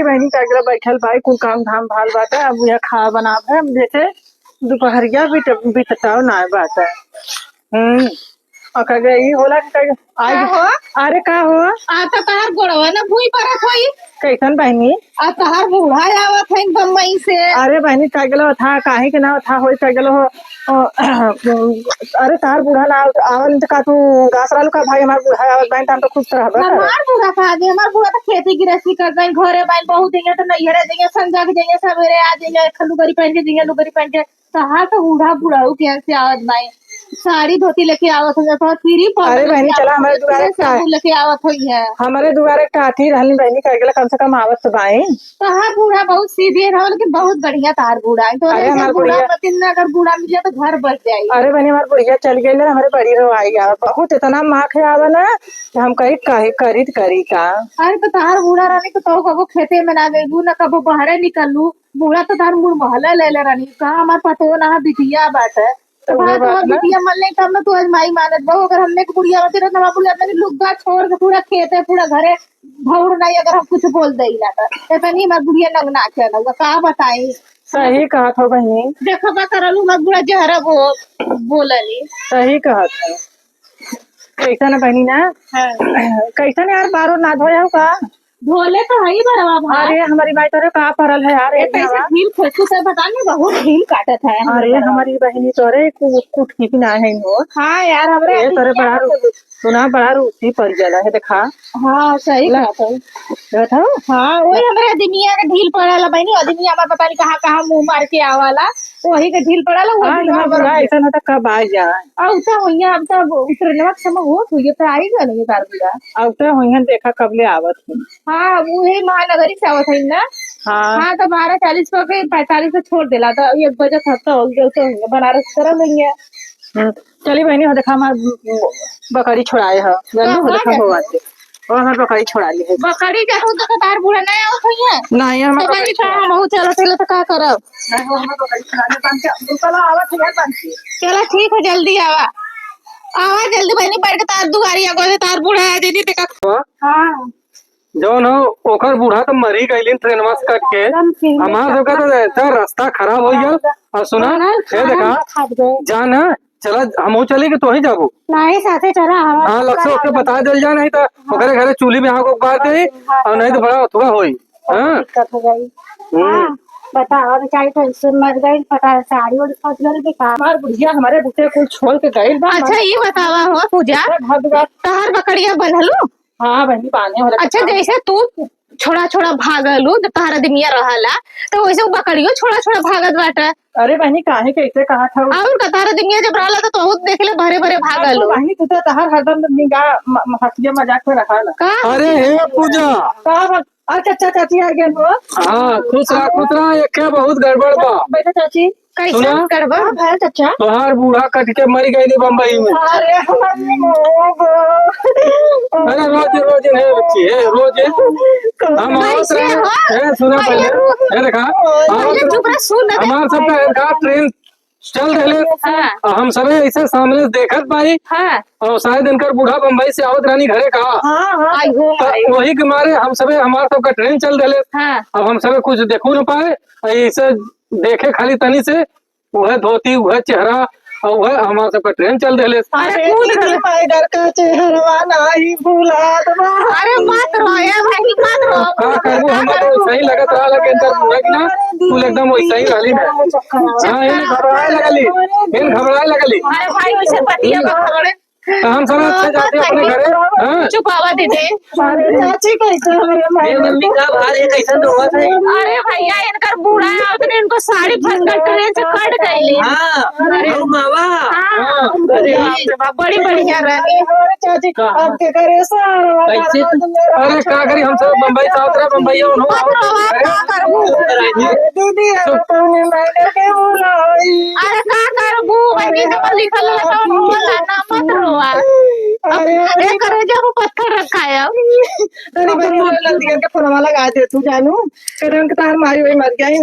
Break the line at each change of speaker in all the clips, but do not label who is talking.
चली बहनी का बैठल भाई कुल काम धाम भाल बात है। अब यह खा बना है जैसे दोपहरिया बीतता ना बात है। और कह गई होला आज
हो
अरे का हो
आता तहार गोड़वा ना भूई परत होई
कैसन बहनी
आ तहार बूढ़ा आवत है बम्बई से।
अरे बहनी कह गलो था काहे के ना था होई कह गलो हो अरे तार बूढ़ा ना आवल का तू गासरालू का भाई हमार बूढ़ा आवत बहन हम तो खुश रहबे
हमार बूढ़ा कहा दे हमार बूढ़ा तो खेती गृहस्थी कर गए घरे बाइन बहुत देंगे तो नैहरे देंगे संजा के देंगे सवेरे आ जाएंगे लुगरी पहन के देंगे लुगरी पहन के तहार तो बूढ़ा बूढ़ाऊ के से आवत बाई साड़ी धोती लेके आवत हो तो फ्री
अरे बहनी चला हमारे दुआरे
सब लेके आवत हुई है
हमारे दुआरे काठी रहनी बहनी कह गला कम से कम आवत तो बाई
तहार बूढ़ा बहुत सीधे रहो लेकिन बहुत बढ़िया तार बूढ़ा है तो
अरे हमार
बूढ़ा मतीन अगर बूढ़ा मिल जाए तो घर बच जाए।
अरे बहनी हमारे बुढ़िया चल गई ना हमारे बड़ी रोवाई आवा बहुत इतना माख आवा ना हम कही करी का।
अरे तो तार बूढ़ा रहनी तो कबो खेते में ना गई ना कबो बाहरे निकलू बूढ़ा तो तार मुड़ महला ले रहनी कहा हमार पतो ना बिटिया बात है तो बिटिया मन नहीं तब ना तू आज माई मानत बहु अगर हमने को बुढ़िया होती ना बुढ़िया अपने लुग्गा छोड़ के पूरा खेत है पूरा घरे भौर नहीं अगर हम कुछ बोल दे ऐसा नहीं मैं बुढ़िया नंगना चल कहा बताई
सही कहा था बहनी
देखा करलू मैं बुढ़ा जहरा बोलली
सही कहा था कैसा ना बहनी ना कैसा यार बारो ना धोया का
धोले तो है ही बरवा भाई।
अरे हमारी बाई तोरे का परल है यार
कैसे ढील फेंकू से बता नहीं बहुत ढील काटत है।
अरे हमारी बहनी तोरे कुछ ठीक ना है नो।
हाँ यार हमरे
तोरे बड़ा सुना बड़ा रूसी पड़ जाला है देखा।
हाँ सही बात है हाँ वही हमारे अदमिया का ढील पड़ाला बहनी अदमिया हमारे पता नहीं कहाँ मुंह मार के आवाला वही का ढील पड़ाला वो
ऐसा ना कब आ जाए
अब तो हुई अब तो उतरने समय हो हुई तो आएगा नहीं तार बुरा
अब तो हुई देखा कब ले आवत
हाँ वही महानगरी से आवत है ना। हाँ तो 12:40 को 45 से छोड़ देला तो 1 बजे खत्म हो गया बनारस तरह नहीं है।
चली बहनी हो देखा हमार बकरी छोड़ाए है जल्दी हो देखा हो आते और हमार बकरी छोड़ा ली है
बकरी का तो तार बुरा नहीं आवत है
नहीं हमार
बकरी का बहुत चला चला तो का करब
नहीं वो हमार बकरी छोड़ाने बन के दूसरा आवत है बन के
चलो ठीक है जल्दी आवा आवा जल्दी बहनी बैठ के तार दुआरी आगो तार बुढ़ा आ जेदी ते का हां
जौन हो ओकर बूढ़ा तो मरी गईलिन ट्रेनवा से कट के हमार सबका तो ऐसा रास्ता खराब हो गया और सुना ये देखा जान चला हम चले के तो ही जाबो
नहीं साथे चला
हां लक्ष्य ओके बता दल जा नहीं तो ओकरे घरे चूल्ही में आग बार दे और नहीं तो बड़ा थोड़ा होई हां
दिक्कत हो गई हां बताओ बेचारी तो इससे मर गई पता साड़ी और फंस गई के का
हमार बुढ़िया हमारे बुते कुल छोड़ के गई बा।
अच्छा ये बतावा हो पूजा तहार बकरिया बनलू
हाँ बहनी बांधे वाला
अच्छा जैसे तू छोड़ा छोड़ा भागलू जब तहारा दिमिया रहला तो वैसे बकरियों छोड़ा छोड़ा भागत बाटे।
अरे बहनी काहे कैसे कहा था
और कतारा दिमिया जब रहला तो बहुत देखले भरे भरे भागलू
बहनी तू तो तहार हरदम निगाह हंसिया मजाक में रखा ना।
अरे हे पूजा
अच्छा चाची आ गए हो
हाँ खुश रहा एक बहुत गड़बड़ बा
बेटा चाची
कैसे करबा भाई चाचा
तोहार बूढ़ा कट के मर गई बम्बई में।
अरे
अरे रोज है बच्ची है रोज हम आवत रहे सुना पहले ये देखा हमार सबका ट्रेन चल रहे हम सब ऐसे सामने देखत पाई और शायद इनकर बूढ़ा बम्बई से आवत रानी घरे कहा वही के मारे हम सब हमार सबका ट्रेन चल रहे अब हम सब कुछ देखो न पाए ऐसे देखे खाली तनी से वह धोती वह चेहरा और वह हमारा सबका ट्रेन चल रहे
डर का चेहरा नहीं भूला
अरे मत रोया भाई मत रो
का करबो हम तो सही लगत रहा लेकिन इनकर बूढ़ा की ना तू एकदम वैसा ही रहली ना हां इन घबराए लगली
अरे भाई वैसे पतिया खबरे
हम सब अच्छे जाते अपने घरे
चुपावा दीदी
चाची कैसे
मेरी मम्मी का भार ये कैसे धोआ थे
अरे भैया इनकर बूढ़ा है और इनको साड़ी फंगल ट्रेन से कट गई
हां मावा
बड़ी बढ़िया रही
चाची आपके करे सारा
कैसे अरे का करी हम सब बम्बई से उतरा बम्बई हो
दीदी तुमने मैंने के बुलाई
अरे का करबू भाई जब लिखल है तो बोला ना मत रोआ अरे करे जब पत्थर रखा है
अरे बड़ी के फोनवा लगा दे तू जानू करन के तार मारी वही मर गई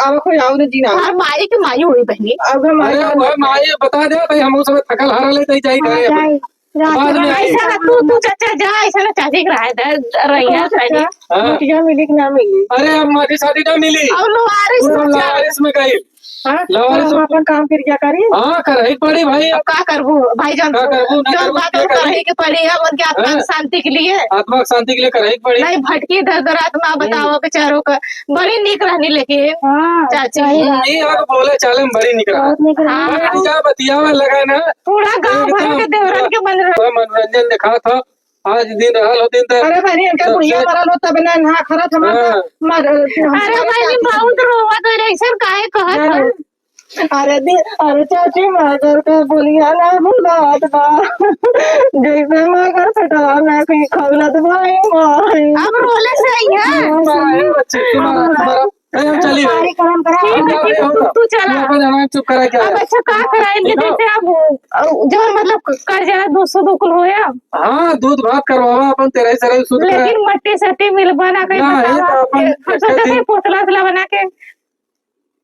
आवा कोई और जीना
तार माई के माई हुई बहनी
अब
अरे वो माई बता दे भाई हम सब थकल हार ले तई जाई करे
बाद में आई।
ऐसा ना तू चाचा जा, ऐसा ना चाची के रहिया सही।
हाँ।
बिटिया मिली कि ना मिली?
अरे हमारी शादी ना मिली,
और लवारिस
पूरा
में जा।
लवारिस में गई।
हाँ,
लवारिस
हम अपन काम फिर क्या करी?
हाँ कर ही पड़ी भाई।
अब का करबू भाईजान,
का करबू, ना
जो
करबू,
बात
क्या
हम
करबू?
करही के पड़ी है उनके आत्मा
हाँ।
की शांति के लिए।
आत्मा की शांति के लिए कर ही पड़ी।
नहीं भटकी दर दर आत्मा बताओ बेचारों का, बड़ी निक रहनी लेकिन
हाँ,
चाची
नहीं आग बोले चाले में बड़ी निकला।
बहुत निक रही।
हाँ।
भाई जा बतियावा लगा ना,
पूरा गांव भर के देवरन के मन रहे।
थोड़ा मनोरंजन दिखा था। आज दिन रहल होती तो
अरे बहनी इनका बुढ़िया मरल हो तब ना नहा खरत
हाँ।
अरे भाई बहुत रोवा तो ऐसा काहे कहत है?
अरे चाची मगर का बोलिया ना बुलात बा जैसे मगर फटवा में कहीं खौलत भाई माई।
अब रोले से ही है।
बच्चे तुम्हारा चलिए
कार्यक्रम करा।
ठीक है, ठीक है, तू चला।
अपन जाना चुप करा क्या
अब अच्छा का कराएंगे जैसे अब जो मतलब कर जाना 200 दुकुल होया,
हाँ दूध भात करवावा अपन तेरा ही सरे शुद्ध कर।
लेकिन मट्टी सट्टी मिल बना के
ना, ये तो अपन
सोचते थे पोतला वोतला बना के।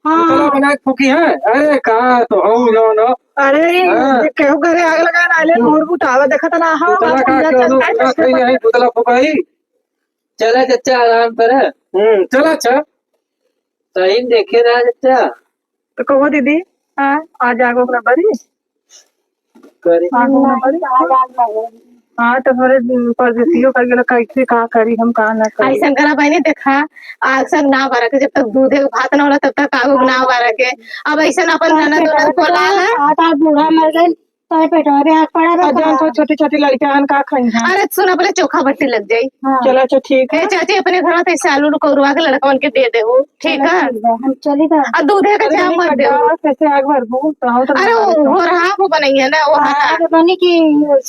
पुतला बना के फूकी है। अरे कहा तो हूँ जो न
अरे
हाँ।
केहू घरे आग लगा नाले मोर बुटावा देखत ना हाँ
पुतला का नहीं पुतला फुकाई।
चला चचा आराम कर।
चला अच्छा
सही देखे ना चचा
तो कहो दीदी
हाँ
आज आगो ना बड़ी
करे।
आगो ना बड़ी। हाँ तो फिर परदेसियों कर गेला कैसे कहा करी हम कहा ना करी।
ऐसा करा बहनी देखा, आग सब ना बारा के, जब तक दूधे के भात ना होला तब तक आग ना बारा के। अब ऐसा अपन ननद उनद को ला है।
आता बूढ़ा मर गए तो पेटवा रे आग पड़ा रहा। जान तो छोटी छोटी लड़कियां का खाई हैं।
अरे सुना पहले चोखा बट्टी लग जाई।
चलो अच्छा ठीक है।
ए चाची अपने घर में ऐसे आलू कौरवा के लड़कवन के दे दे वो, ठीक है?
हम चली था।
और दूधे का चाय मत दे।
कैसे आग भरबू तो हम तो
अरे वो रहा वो बनई है ना वो रहा।
बनी की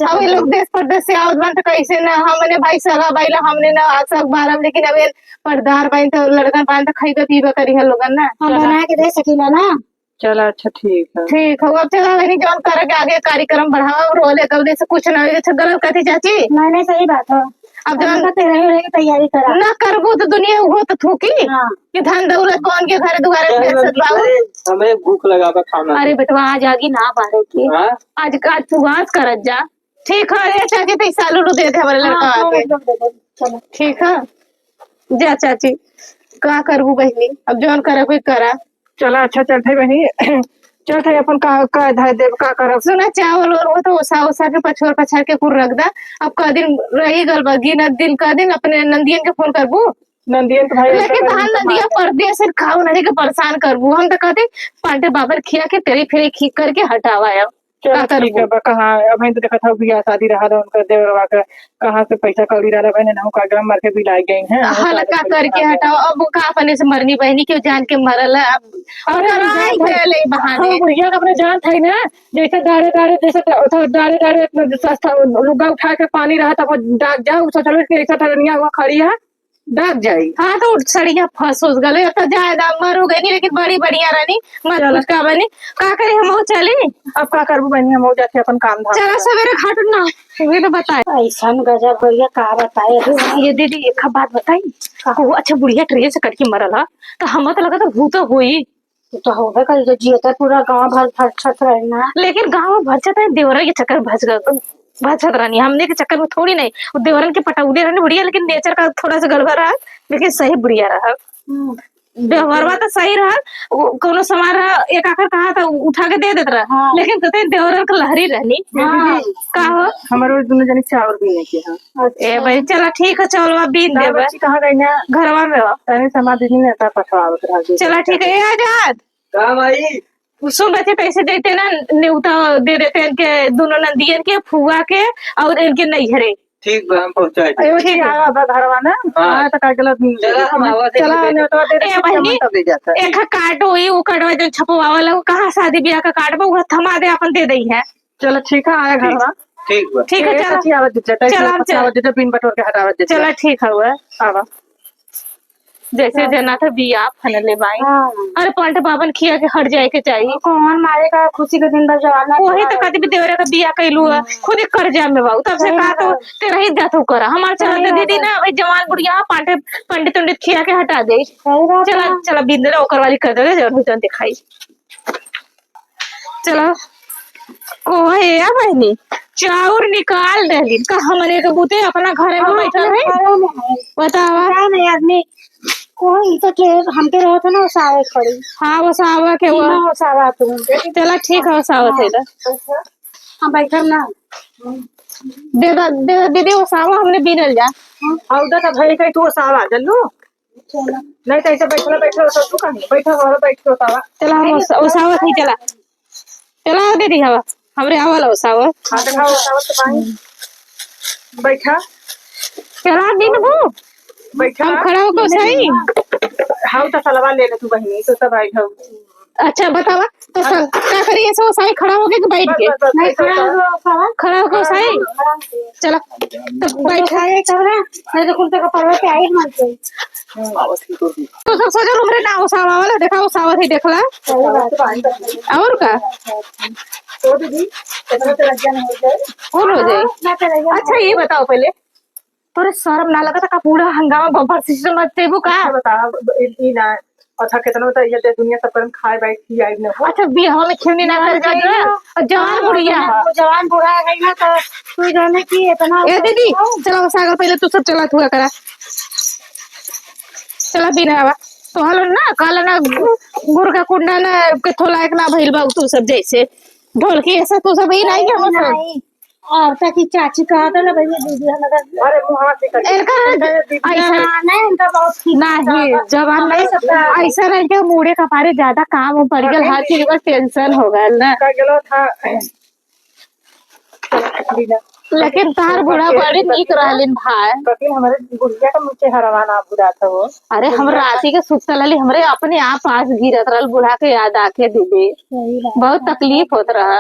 अब ये लोग देश परदेश से आवत बन तो कैसे ना हमने भाई सगा भाई ला हमने ना आज तक बारह, लेकिन अब ये पर्दार बन तो लड़कन पान तो खाई तो पीबा करी है लोगन ना।
हम बना के दे सकीला ना। चलो अच्छा ठीक है।
ठीक है, अब चला वही जॉन करे के आगे कार्यक्रम बढ़ावा और रोले कब से कुछ ना अच्छा गलत कहती चाची।
नहीं सही बात है।
अब जॉन
तेरे की तैयारी करा
ना करबू तो दुनिया हो तो थूकी कि धन दौलत कौन के घर दुआरे बेचत बाबू।
हमें भूख लगा बा खाना।
अरे बेटवा आज आगी ना बारे की,
हाँ?
आज का सुहास करत जा। ठीक है रे चाची, तो सालू दे दे हमारे लड़का आके।
चलो
ठीक है जा चाची, का करबू बहनी, अब जॉन करे कोई करा।
चलो अच्छा चलते बहनी चलते अपन का धाय देव का करब।
सुना चावल और वो तो ओसा ओसा के पछोर पछार के कुर रख दा। अब का दिन रही गल बगी न दिन का दिन अपने नंदियन के फोन करबू।
नंदियन तो भाई
लेकिन धान नदिया परदेश से खाओ नहीं के परेशान करबू। हम तो कहते पांडे बाबर खिया के तेरी फेरी खी करके हटावा है।
चलो ठीक है कहाँ अब तो देखा था बियाह शादी रहा था उनका देवरवा का कहाँ से पैसा कौड़ी रहा बहने ना का ग्राम मार के भी लाई गई हैं।
हल्का करके हटाओ। अब वो का अपने से मरनी बहनी क्यों जान के मरल है। अब ले बहाने
बुढ़िया का अपने जान था ना, जैसे दाड़े दाड़े जैसे दाड़े दाड़े सस्ता लुगा उठा के पानी रहा था डाक जाओ सोचल ऐसा टरनिया हुआ खड़ी है डाक जाई।
हाँ तो सड़िया फंस उस गले तो ज्यादा मर हो गई नहीं, लेकिन बड़ी बढ़िया रहनी मत कुछ का बनी का करे हम चले।
अब का करबू बहनी हम हो जाते अपन काम धाम।
चला सवेरे घाट ना ये तो बताए
ऐसा गजब भैया का बताए।
ये दीदी एक बात बताई, वो अच्छा बुढ़िया ट्रेन से कट के मरल है तो हम तो लगा था भूत हुई
तो होगा कल जो जियता पूरा गांव भर फटछट रहना।
लेकिन गाँव भर जाता है देवरा के चक्कर भज गए भजत रानी हमने के चक्कर में थोड़ी नहीं। वो देवरन के पटौले रहने बढ़िया, लेकिन नेचर का थोड़ा सा गड़बड़ रहा, लेकिन सही बढ़िया रहा। व्यवहार तो सही रहा, कोनो सामान रहा एक आखिर कहा था उठा के दे देता रहा। लेकिन कहते देवरन का लहरी रहनी का हो
हमारे दोनों जने चावल भी नहीं किया।
ए भाई चला ठीक है, चलो बीन दे
कहाँ गई ना
घरवा में हो।
तनी समा दीदी ने आता पछवा
चला ठीक है आजाद
काम आई
सुन बच्चे पैसे देते ना न्यूता दे देते हैं इनके दोनों नंदियन के फुआ के और इनके नैहरे।
ठीक बा हम पहुंचा
ठीक है घरवा ना। हाँ तो का गलत
चला हम आवा से
चला ने तो दे
ए बहनी
तब ले जाता है।
एक कार्ड हुई वो कार्डवा जो छपवा वाला वो कहाँ शादी ब्याह का कार्ड बा वो थमा दे अपन दे दई है।
चलो ठीक है आया घरवा।
ठीक बा
ठीक है चला
चला
चला
चला पिन बटोर के हटावा दे।
चला ठीक है हुआ
आवा
जैसे जना था बिया फनले बाई। अरे पलट बाबन खिया के हट जाए के चाहिए।
कौन मारेगा खुशी के दिन जवाना
वही तो कभी भी देवरे का बिया कैलू है खुद ही कर्जा में बाबू तब से कहा तो तेरा ही जातो करा हमारे चला दीदी ना भाई जवान बुढ़िया पांडे पंडित उंडित खिया के हटा दे। चला चला बिंदरा ओकर वाली कर दे जरूर दिखाई। चलो ओहे या बहनी चाउर निकाल देली का हमरे के बुते अपना घरे में बैठल है बतावा
क्या नहीं आदमी कोई तो के हमके रहो था ना उसावे खड़ी
हाँ वो सावा के वो
ना उसावा तुम
चला ठीक है सावा थे
हम बैठल ना
दे दीदी वो सावा हमने बीनल जा
औदा का भाई कहीं तू सावा जल्लू नहीं तो ऐसे बैठो तो तू कहीं बैठो और बैठो सावा
चला हम वो सावा थी चला चला दीदी हवा हमरे आवल वो सावा
हां दिखाओ सावा तो पानी बैठा
चला दिन वो
बैठा
हम खड़ा होकर सही
हाउ तो सलवा ले ले तू बहनी तो सब बैठो
अच्छा बतावा तो क्या करिए सो साई खड़ा होके कि बैठ के
नहीं
खड़ा होकर सही चला तो बैठा
है चला नहीं तो कुर्ते का परवा पे आई मत गई
तो सब सोचा हमरे ना उसावा वाला देखा उसावा थी देखला और का
तो दीदी इतना तो लग जाना हो जाए
कौन हो जाए
ना करेगा
अच्छा ये बताओ पहले तोरे शर्म ना लगा था का पूरा हंगामा बम्पर सिस्टम में तेबू का
बता ई ना अच्छा कितना होता है ये दुनिया सब करम खाए बैठ की आई न हो
अच्छा बिहाव में खेलने ना कर जाए और जवान बुढ़िया
वो जवान बूढ़ा है ना तो तू जाने की इतना
ए दीदी चलो सागर पहले तू सब चला हुआ करा चला बिना आवा तो हलो ना काला ना गुड़ का कुंडा ना के थोला एक ना भइल बा तू सब जैसे ढोल की ऐसा तू सब ही नहीं क्या मतलब
नहीं और तक की चाची कहा था ना भैया दीदी हम लगा
अरे मुंह हाथ से कर
ऐसा
नहीं इनका बहुत ठीक
नहीं जवान नहीं सकता ऐसा रह के मुड़े का पारे ज्यादा काम पड़ गया हर चीज का टेंशन हो गया ना
का गेलो था
लेकिन तार बुढ़ा बड़ी नीक रहलिन भाई
कभी हमारे गुड़िया का मुझे हरवाना बुरा था वो
अरे हम राती के सुतल रही हमरे अपने आप पास गिरत रहल बुढ़ा के याद आके दीदी बहुत तकलीफ होत रहा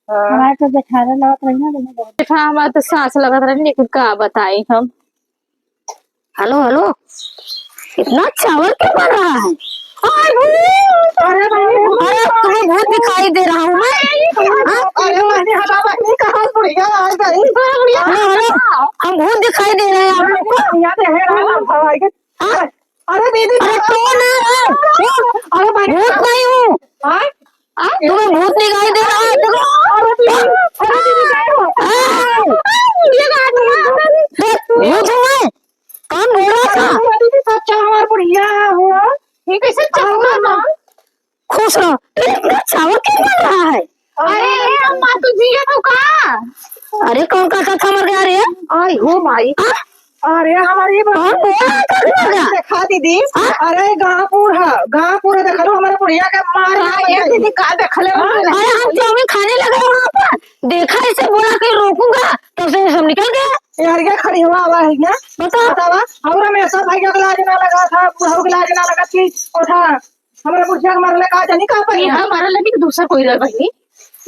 हमारे तो बैठाने लगा रही ना बहुत
देखा हमारा तो सांस लगत रही लेकिन का बताई हम हेलो हेलो इतना चावल क्यों बन रहा है अरे तुम्हें बहुत दिखाई दे रहा हूँ मैं
अरे मैंने हटा बहनी कहां बुढ़िया आ गई
हेलो हम बहुत दिखाई दे रहे हैं आप लोग को
याद है ना भवाई के अरे दीदी
अरे कौन है
अरे भाई
भूत नहीं हूँ
हां
तुम्हें भूत दिखाई दे रहा है देखो
अरे दीदी
भूत हूँ मैं कौन बोल रहा था
दीदी सच्चा हमार बुढ़िया हुआ
ये कैसे चावल ना खुश रहो इतना चावल क्यों बन रहा है अरे अम्मा तू जिया तो का अरे कौन का था मर गया रे
आई हो माई अरे हमारी देखा दीदी अरे गाँवपुर देखा लो हमारे बुढ़िया के मार
दीदी का देखले अरे हम चावल खाने लगे वहाँ पर देखा इसे बोला कि रोकूंगा तो से सब निकल गया
यार क्या खड़ी हुआ हुआ है क्या बतावा हमरा में सब भाई का लाज ना लगा था बुढ़ऊ के लाज ना लगा थी और था हमारे बुढ़िया के मारले का जानी का पर
हमारा लगी दूसरा कोई लग बहनी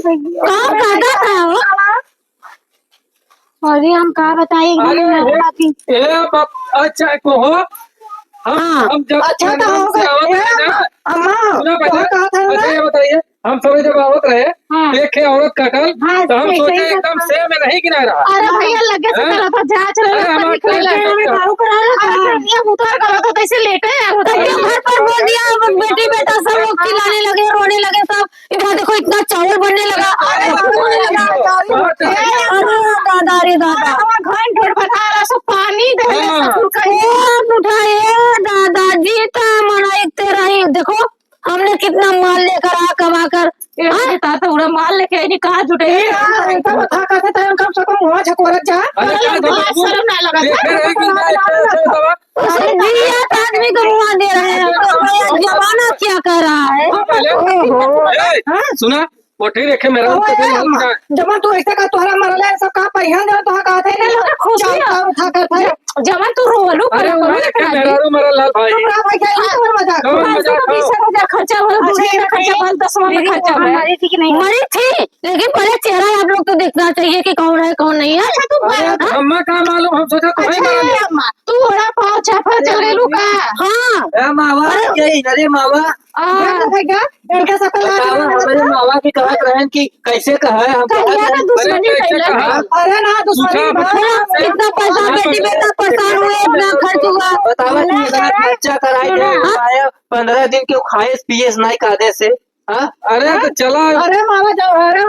कौन कहता था वो
अरे हम कहा बताए
अच्छा को हो हम जब
अच्छा तो होगा अम्मा कहा था
अच्छा ये बताइए हम सुबह जब आवत रहे देखे औरत का कल तो हम सोचे एकदम से में नहीं गिना रहा
अरे भैया लगे से चला था जांच उतार गला तो कैसे लेटे घर पर बोल दिया बेटी बेटा सब लोग चिल्लाने लगे रोने लगे सब इधर देखो इतना चावल बनने लगा दादा रे दादा घर ढेर बता रहा सब पानी उठाए दादाजी था मना एक तेरा ही देखो हमने कितना माल लेकर आ कमा कर ताता उड़ा माल लेके आई कहा जुटे
कम से कम हुआ झकोरत जा
शर्म ना लगा आदमी को मुआ दे रहे हैं जमाना क्या कर रहा है
सुना कोठी रेखे मेरा
जमा तू ऐसा का तोहरा मरले सब का पहिया दे तो का थे उठा कर थे
जमा तू रोलू
अरे मेरा रो मेरा लाल भाई
खर्चा हुआ खर्चा हुआ 10 में खर्चा हुआ मरी थी लेकिन पहले चेहरा आप लोग तो देखना चाहिए कि कौन है कौन नहीं है अच्छा
अम्मा का मालूम हम सोचा तो
तू बड़ा पाँव चाफा चल गए लू का हाँ
मावा अरे मावा
इनके सकल
हमारे मावा की कहत रहन कि कैसे कहा है हम
दुश्मनी
अरे ना दुश्मनी
इतना पैसा बेटी बेटा परेशान हुए इतना खर्च हुआ
बतावा कि इतना खर्चा कराई दे 15 दिन क्यों खाए पिए नहीं कादे से हाँ?
अरे तो चला
अरे मामा जब अरे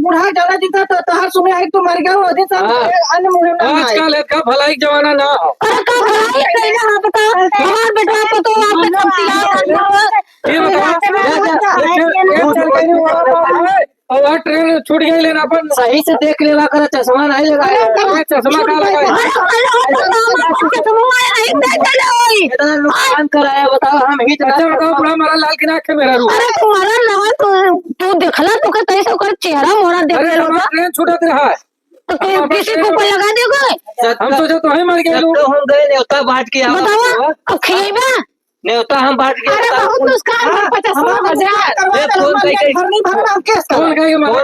बूढ़ा ज्यादा जीता तो तोहार सुने आई तू मर गया वो दिन सब
हाँ।
अन्य मुझे ना आए।
आजकल इसका भलाई के जमाना ना हो।
अरे का भलाई नहीं ना हाँ बता हमार बेटा को तो आप पे सब
ये बता और वहाँ ट्रेन छूट गई लेना अपन
सही से देख लेवा कर, चश्मा नहीं लगाया।
चश्मा का लगा
इतना नुकसान कराया, बताओ हम ही
अच्छा बताओ बुढ़ा मारा लाल की नाक है मेरा रू।
अरे तुम्हारा लगा तो देखला तो कहते ऐसे कर चेहरा मोड़ा देख
अरे
ले लो
हमारा ट्रेन छूटा रहा है
तो किसी को कोई लगा देगा
हम सोचे तो ही मर गए
जब
लोग।
तो हम गए न्योता बांट के आओ।
बताओ अब खिएबा
न्योता हम बांट के
अरे बहुत नुकसान है, 50,000 करवा
ये
दे,
फोन
हमारे
करके-
घर नहीं भरना हम केस
कौन
करें।
कहेगा मारा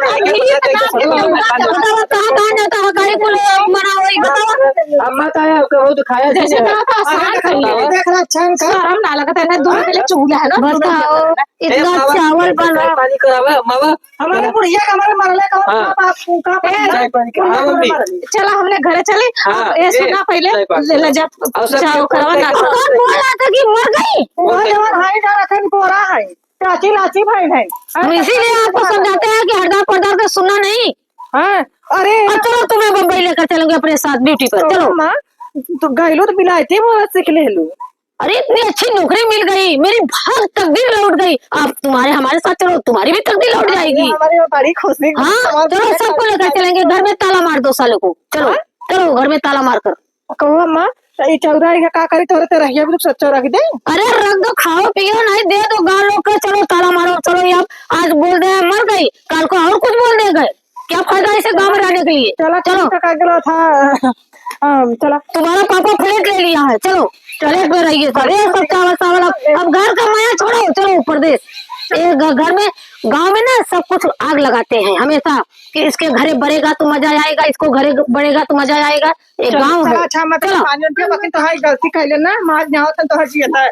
बताओ कहाँ जाता है गाड़ी को मना हुई बताओ
अम्मा का है, बहुत खाया
जैसे
जैसे
कहा था आसान कर लिया देख रहा अच्छा कर हम ना लगता है दूर के लिए चूल्हा है ना
बताओ इतना चावल बन रहा
पानी करावा मामा।
हमारे बुढ़िया का हमारे मरले का
हाँ। चाय पानी का। हाँ, मम्मी।
चला हमने घरे चले
हाँ,
अब ये
ये
सुना पहले
चाय पानी।
ले ले जा
और सब
चाव करवा ना
कौन बोला था कि मर गई
वो जवान हाई जा रखन पोरा है चाची लाची भाई है
हम इसीलिए आपको समझाते हैं कि हरदा पर्दा का सुनना नहीं
हां अरे
और चलो तुम्हें बम्बई लेकर चलेंगे अपने साथ ड्यूटी पर चलो
मां तो गइलो तो बिलायती बोला सीख ले लो
अरे इतनी अच्छी नौकरी मिल गई मेरी बहुत तकदीर लौट गई आप तुम्हारे हमारे साथ चलो तुम्हारी भी तकदीर लौट जाएगी
हमारी बड़ी खुशी
हाँ चलो सबको लेकर चलेंगे घर में ताला मार दो सालों को चलो चलो घर में ताला मार कर
कहो मां ये चौराहे का का करी तोरे ते रहिया भी सच्चा रख दे
अरे रख दो खाओ पियो नहीं दे दो गाँव लोग के चलो ताला मारो चलो ये आज बोल रहे हैं मर गई कल को और कुछ बोल दे गए क्या फायदा इसे गाँव में रहने के लिए
चला
चलो
का गलो था चला
तुम्हारा पापा फ्लैट ले लिया है चलो फ्लैट में रहिए अरे सब चावल चावल अब घर का माया छोड़ो चलो प्रदेश ये घर में गांव में ना सब कुछ आग लगाते हैं हमेशा कि इसके घरे बढ़ेगा तो मजा आएगा इसको घरे बढ़ेगा तो मजा आएगा ये गांव है
अच्छा मत
चलो
पानी पे बाकी तो हाई गलती कैले ना मार जाओ तो हर चीज है